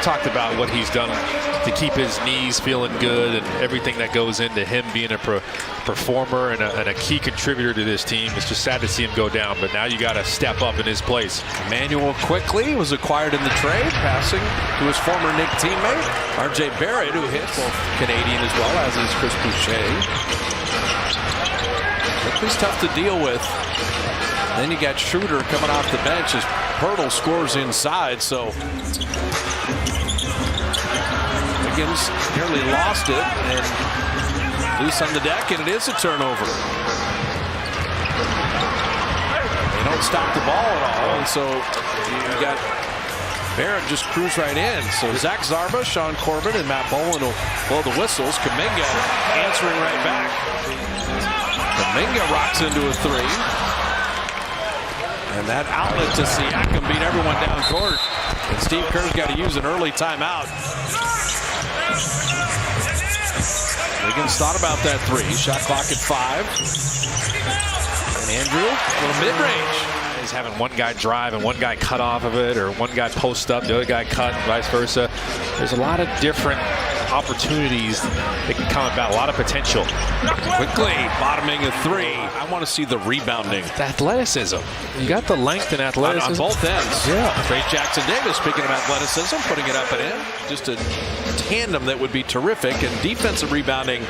Talked about what he's done to keep his knees feeling good and everything that goes into him being a performer and a key contributor to this team. It's just sad to see him go down, but now you got to step up in his place. Emmanuel quickly was acquired in the trade, passing to his former Knick teammate, R.J. Barrett, who hits both Canadian as well, as is Chris Boucher. Quickly's tough to deal with. Then you got Schroeder coming off the bench as Pirtle scores inside, so Wiggins nearly lost it and loose on the deck, and it is a turnover. They don't stop the ball at all, and so you got Barrett just cruise right in. So Zach Zarba, Sean Corbin, and Matt Bowen will blow the whistles. Kuminga answering right back. Kuminga rocks into a three. And that outlet to Siakam beat everyone down court. And Steve Kerr's got to use an early timeout. Wiggins thought about that three. Shot clock at 5. And Andrew, a little mid-range. He's having one guy drive and one guy cut off of it, or one guy post up, the other guy cut, and vice versa. There's a lot of different opportunities that can come about, a lot of potential. Quickly bottoming a three. I want to see the rebounding. The athleticism. You got the length and athleticism. On both ends. Yeah. Trace Jackson-Davis, speaking of athleticism, putting it up and in. Just a tandem that would be terrific. And defensive rebounding,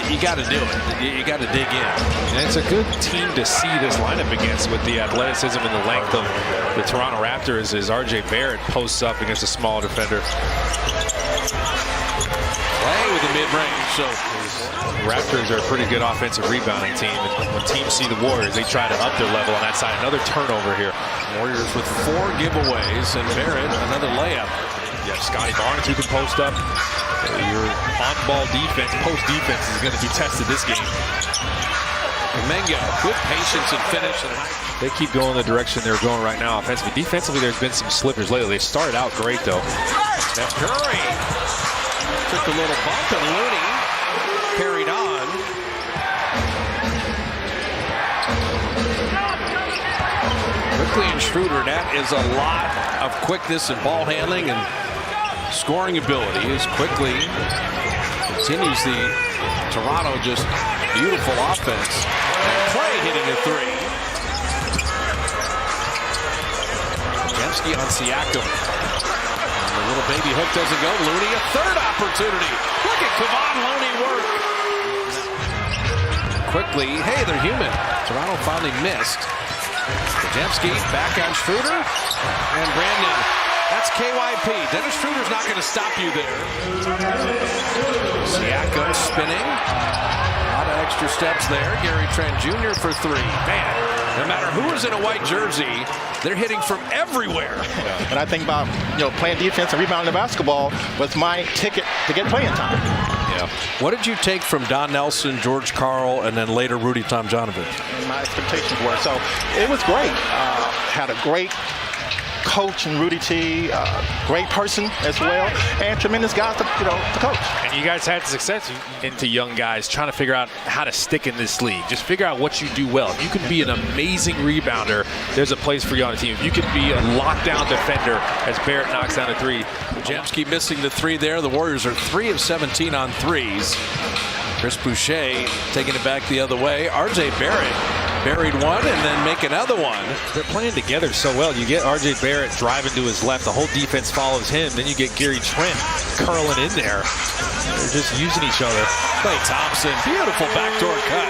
you got to do it. You got to dig in. And it's a good team to see this lineup against with the athleticism and the length of the Toronto Raptors as R.J. Barrett posts up against a small defender. Play with the mid-range. So Raptors are a pretty good offensive rebounding team. And when teams see the Warriors, they try to up their level on that side. Another turnover here. Warriors with 4 giveaways, and Barrett another layup. Yeah, Scotty Barnes who can post up. Your on-ball defense, post defense is going to be tested this game. Kuminga, good patience and finish. They keep going the direction they're going right now offensively. Defensively, there's been some slippers lately. They started out great, though. Steph Curry took a little bump, and Looney carried on. Quickly and Schroeder, that is a lot of quickness and ball handling and scoring ability. As Quickly continues the Toronto just beautiful offense. And Clay hitting a three. Jemski on Siakam. The little baby hook doesn't go. Looney, a third opportunity. Look at Kevon Looney work. Quickly, hey, they're human. Toronto finally missed. Jemski back on Schroeder. And Brandon, that's KYP. Dennis Schroeder's not going to stop you there. Siakam spinning. A lot of extra steps there. Gary Trent Jr. for 3. Man, no matter who is in a white jersey, they're hitting from everywhere. Yeah. And I think about, playing defense and rebounding the basketball was my ticket to get playing time. Yeah. What did you take from Don Nelson, George Karl, and then later Rudy Tomjanovich? My expectations were. So it was great. Had a great coach in Rudy T, great person as well, and tremendous guys to coach. And you guys had success into young guys trying to figure out how to stick in this league. Just figure out what you do well. If you can be an amazing rebounder, there's a place for you on the team. If you can be a lockdown defender, as Barrett knocks down a 3. Jemski missing the 3 there. The Warriors are 3 of 17 on threes. Chris Boucher taking it back the other way. R.J. Barrett buried one and then make another one. They're playing together so well. You get R.J. Barrett driving to his left. The whole defense follows him. Then you get Gary Trent curling in there. They're just using each other. Klay Thompson, beautiful backdoor cut.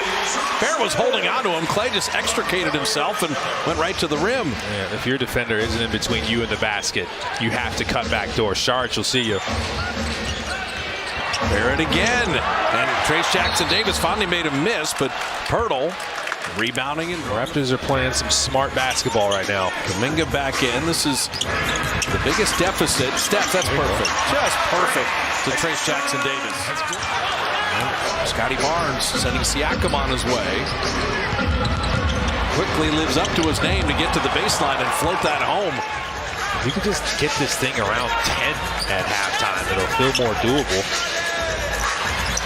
Barrett was holding on to him. Klay just extricated himself and went right to the rim. Yeah, if your defender isn't in between you and the basket, you have to cut backdoor. Sharch will see you. Barrett again. And Trace Jackson-Davis finally made a miss, but Pirtle rebounding. And the Raptors are playing some smart basketball right now. Kuminga back in. This is the biggest deficit. Steph, that's perfect. Just perfect to Trace Jackson-Davis. Scotty Barnes sending Siakam on his way. Quickly lives up to his name to get to the baseline and float that home. If we could just get this thing around 10 at halftime, it'll feel more doable.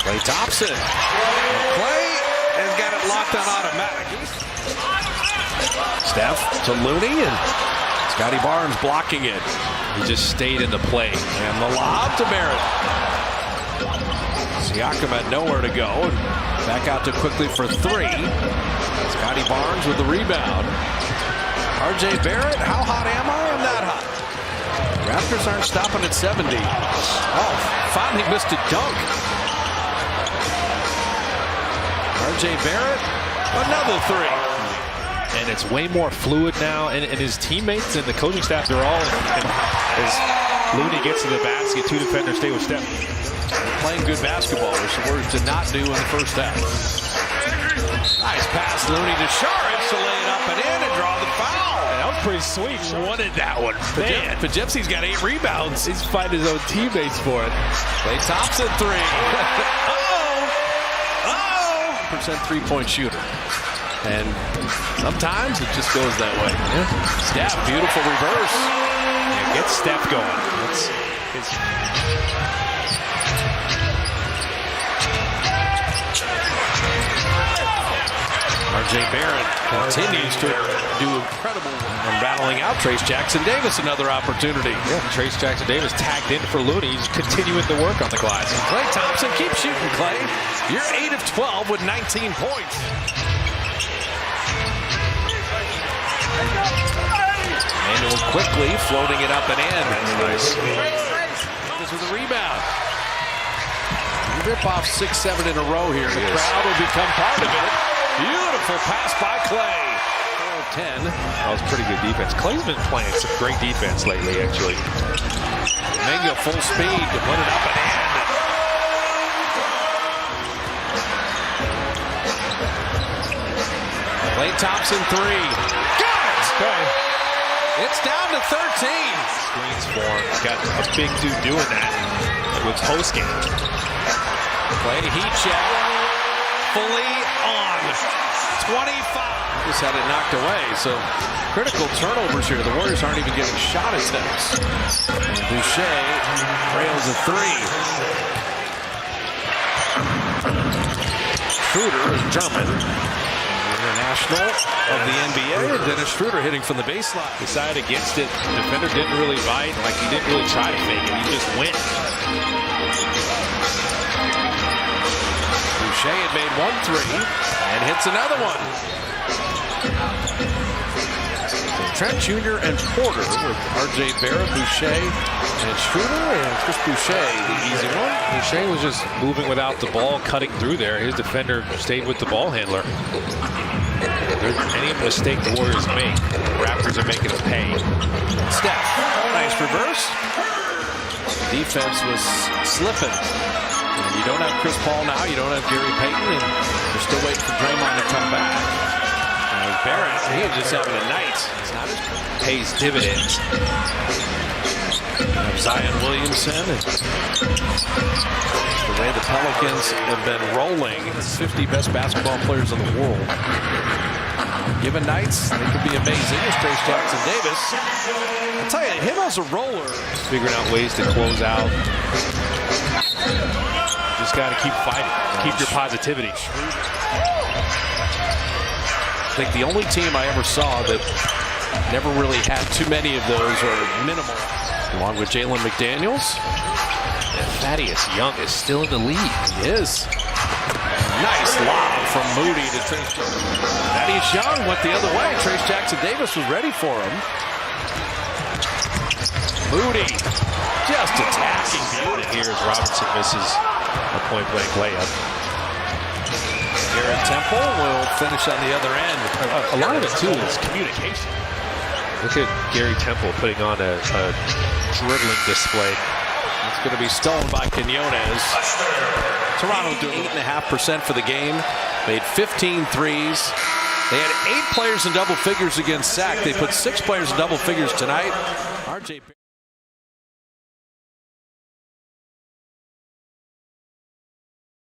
Klay Thompson. Klay has got it locked on automatic. Steph to Looney, and Scotty Barnes blocking it. He just stayed in the play. And the lob to Barrett. Siakam had nowhere to go. And back out to quickly for three. Scotty Barnes with the rebound. RJ Barrett, how hot am I? I'm not hot. Raptors aren't stopping at 70. Oh, finally missed a dunk. RJ Barrett, another three. And it's way more fluid now, and his teammates and the coaching staff, they're all as Looney gets to the basket, two defenders stay with Steph. They're playing good basketball, which the Warriors did not do in the first half. Nice pass, Looney to Saric to lay it up and in and draw the foul. That was pretty sweet. Wanted that one. Man, Pajemski's got 8 rebounds. He's fighting his own teammates for it. Klay Thompson three. Percent three-point shooter. And sometimes it just goes that way. Yeah. Steph, beautiful reverse. Yeah, get Steph going. RJ Barrett continues to do incredible and rattling out Trace Jackson Davis. Another opportunity. Yeah, Trace Jackson Davis tagged in for Looney. He's continuing to work on the glass. Klay Thompson, keep shooting, Klay. You're 8 of 12 with 19 points. Manuel quickly floating it up and in. That's nice. This was a rebound. Rip off 6-7 in a row here. The crowd will become part of it. Beautiful pass by Klay. 4 of 10. That was pretty good defense. Klay's been playing some great defense lately, actually. Kuminga full speed to put it up and in. Klay Thompson three. Got it! Okay. It's down to 13. Screens for him. Got a big dude doing that with post game. Klay heat check. Fully on. 25. Just had it knocked away. So critical turnovers here. The Warriors aren't even getting shot attempts. Boucher trails a three. Schroeder is German. International of the NBA. Dennis Schroeder hitting from the baseline. Decided against it. The defender didn't really bite. Like, he didn't really try to fake it. He just went. Boucher had made 1 3 and hits another one. Trent Jr. and Porter with RJ Barrett, Boucher, and Schroeder, and Chris Boucher, the easy one. Boucher was just moving without the ball, cutting through there. His defender stayed with the ball handler. Any mistake the Warriors make, the Raptors are making them pay. Steph, nice reverse. Defense was slipping. And you don't have Chris Paul now, you don't have Gary Payton, and you're still waiting for Draymond to come back. And Barrett, he is just having a night. It's not as pays dividends. Zion Williamson, and the way the Pelicans have been rolling, 50 best basketball players in the world. Given nights, they could be amazing. As Trace Jackson Davis, I'll tell you, him as a roller, figuring out ways to close out. Just got to keep fighting. Keep your positivity. I think the only team I ever saw that never really had too many of those, or minimal, along with Jalen McDaniels. And Thaddeus Young is still in the league. He is. Nice lob from Moody to Trace Jackson. Thaddeus Young went the other way. Trace Jackson Davis was ready for him. Moody just attacking. And here's Robinson misses a point-blank layup. Garrett Temple will finish on the other end. A lot of it, too, is communication. Look at Gary Temple putting on a dribbling display. It's going to be stolen by Quinones. Toronto doing 8.5% for the game. Made 15 threes. They had 8 players in double figures against Sac. They put 6 players in double figures tonight. RJ